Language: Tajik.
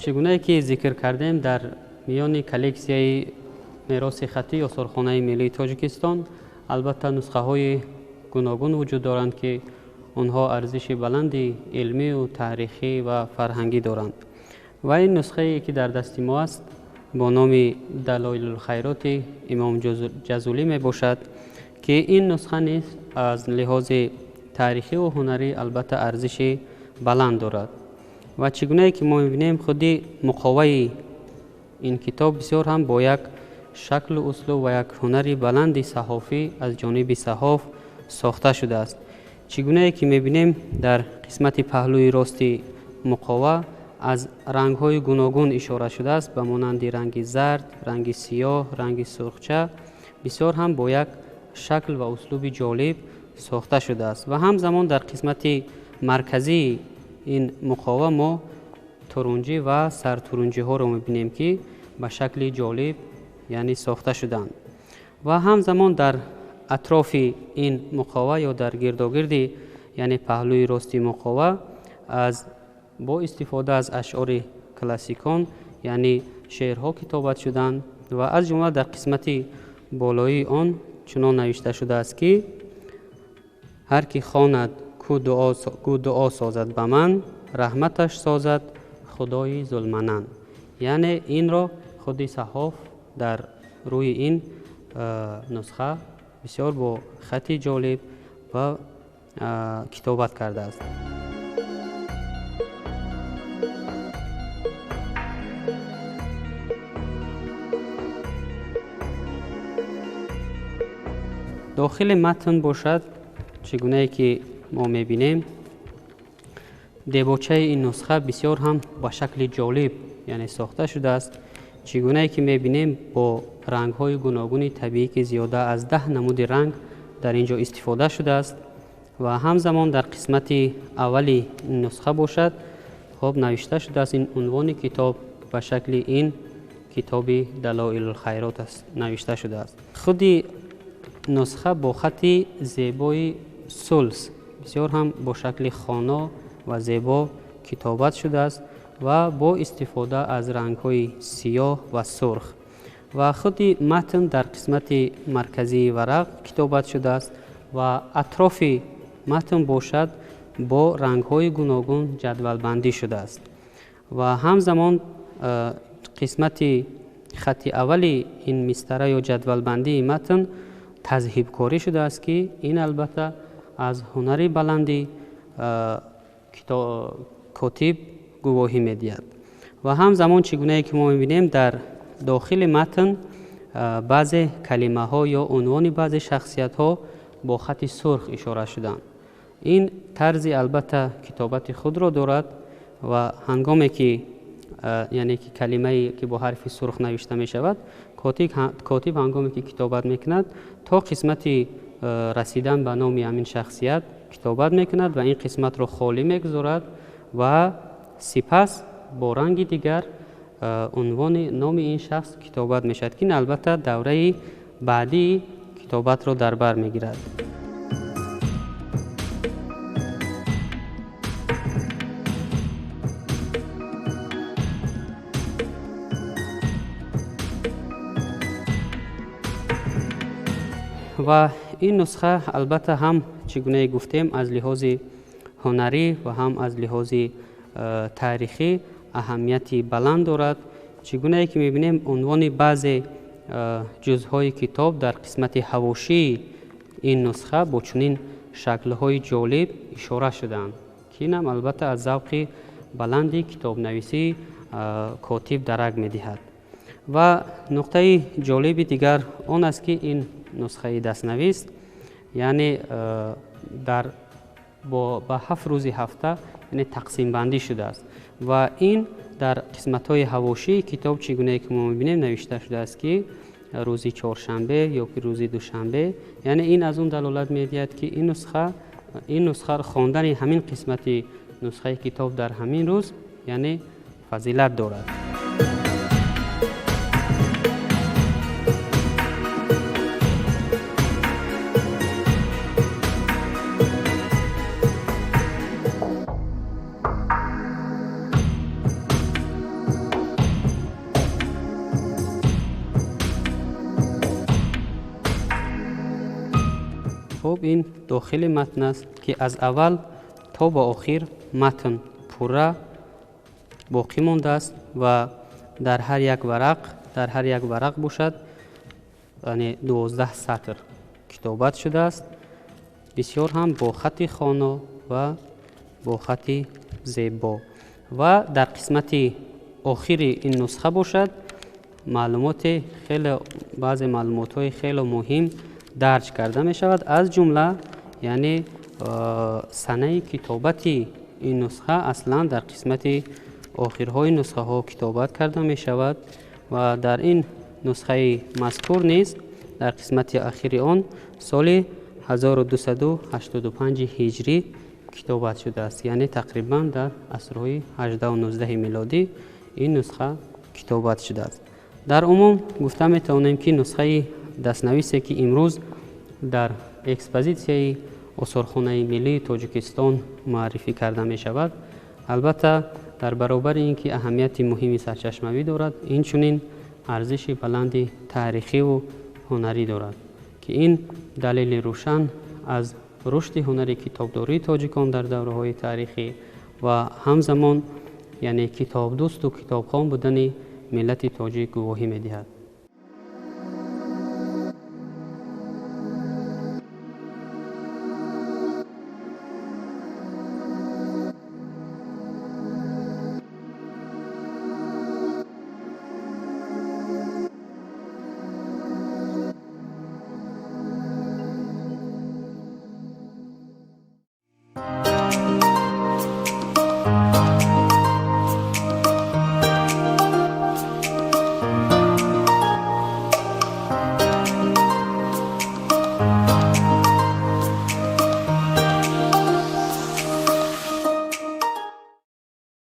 чигуне ки зикр кардем дар миёни коллексияи мероси хаттии осорхонаи миллии Тоҷикистон албатта нусхаҳои гуногун вуҷуд доранд, ки онҳо арзиши баланди илмию таърихӣ ва фарҳангӣ доранд. ва ин нусхае ки дар дасти мо аст бо номи далоилулхайроти имом ҷазулӣ мебошад, ки ин нусха низ аз лиҳози таърихиву ҳунарӣ албатта арзиши баланд дорад. ва чӣ гунае ки мо мебинем, худи муқоваи ин китоб бисёр ҳам бо як шаклу услуб ва як ҳунари баланди саҳофӣ аз ҷониби саҳоф сохта шудааст. чӣ гунае ки мебинем дар қисмати паҳлӯи рости муқова аз рангҳои гуногун ишора шудааст, ба монанди ранги зард, ранги сиёҳ, ранги сурхча, бисёр ҳам бо як шакл ва услуби ҷолиб сохта шудааст. ва ҳамзамон дар қисмати марказии ин муқова мо турунҷӣ ва сартурунҷиҳоро мебинем, ки ба шакли ҷолиб яъне сохта шуданд. ва ҳамзамон дар атрофи ин муқова ё дар гирдогирди яъне паҳлӯи рости муқова бо истифода аз ашъори классикон яъне шеърҳо китобат шуданд ва аз ҷумла дар қисмати болоии он чунон навишта шудааст, ки ҳар ки хонад гӯ дуо созад ба ман, раҳматаш созад худои зулманан. яъне инро худи саҳоф дар рӯи ин нусха бисёр бо хати ҷолиб ва китобат кардааст. дохили матн бошад, чӣ гунае ки мо мебинем, дебочаи ин нусха бисёр ҳам ба шакли ҷолиб яъне сохта шудааст. чӣ гунае ки мебинем, бо рангҳои гуногуни табиӣ, ки зиёда аз 10 намуди ранг дар ин ҷо истифода шудааст. ва ҳамзамон дар қисмати аввали ин нусха бошад, хоб навишта шудааст, ин унвони китоб ба шакли ин китоби далоилулхайрот аст навишта шудааст. худи нусха бо хати зебои сулс бисёр ҳам бо шакли хоно ва зебо китобат шудааст ва бо истифода аз рангҳои сиёҳ ва сурх. ва худи матн дар қисмати марказии варақ китобат шудааст ва атрофи матн бошад бо рангҳои гуногун ҷадвалбандӣ шудааст. ва ҳамзамон қисмати хати аввали ин мистара ё ҷадвалбандии матн тазҳибкорӣ шудааст, ки ин албатта аз ҳунари баланди котиб гувоҳӣ медиҳад. ва ҳамзамон чӣ гунае ки мо мебинем, дар дохили матн баъзе калимаҳо ё унвони баъзе шахсиятҳо бо хати сурх ишора шуданд. ин тарзи албатта китобати худро дорад ва ҳангоме ки яъне ки калимае ки бо ҳарфи сурх навишта мешавад, котиб ҳангоме ки китобат мекунад, то қисмати расидан ба номи ҳамин шахсият китобат мекунад ва ин қисматро холӣ мегузорад ва сипас бо ранги дигар унвони номи ин шахс китобат мешавад, ки ин албатта давраи баъдии китобатро дар бар мегирад. ва ин нусха албатта ҳам чӣ гунае гуфтем, аз лиҳози ҳунарӣ ва ҳам аз лиҳози таърихӣ аҳамияти баланд дорад. чӣ гунае ки мебинем, унвони баъзе ҷузъҳои китоб дар қисмати ҳавошии ин нусха бо чунин шаклҳои ҷолиб ишора шудаанд, ки инам албатта аз завқи баланди китобнависии котиб дарак медиҳад. ва нуқтаи ҷолиби дигар он аст, ки ин нусхаи дастнавис یعنی با 7 روزی هفته یعنی تقسیم بندی شده است و این در قسمت های حواشی کتاب چگونه که ما میبینیم نوشته شده است که روزی چهارشنبه یا که روزی دوشنبه. یعنی این از اون دلالت میدهد که این نسخه خواندن همین قسمت نسخه کتاب در همین روز یعنی فضیلت دارد. خب این داخل متن است که از اول تا به آخر متن پوره باقی مانده است و در هر یک ورق باشد یعنی 12 سطر کتابت شده است، بسیار هم با خط خوانا و با خط زیبا. و در قسمت آخر این نسخه باشد بعضی معلومات های خیلی مهم درج کرده می شود، از جمله یعنی سنه کتابت این نسخه اصلا در قسمت آخرهای نسخه ها کتابت کرده می شود و در این نسخه مذکور نیز در قسمت اخیر آن سال 1285 هجری کتابت شده است، یعنی تقریبا در عصرهای 18 و 19 میلادی این نسخه کتابت شده است. در عموم گفته می توانیم که نسخه دستنویسی که امروز در اکسپوزیسیای آثارخانه ملی تاجیکستان معرفی کرده می شود، البته در برابر اینکه اهمیت مهمی سرچشمه‌ای دارد، این چنین ارزش بلند تاریخی و هنری دارد که این دلیل روشن از رشد هنر کتابداری تاجیکان در دوره‌های تاریخی و همزمان یعنی کتاب دوست و کتابخوان بودن ملت تاجیک گواهی می‌دهد.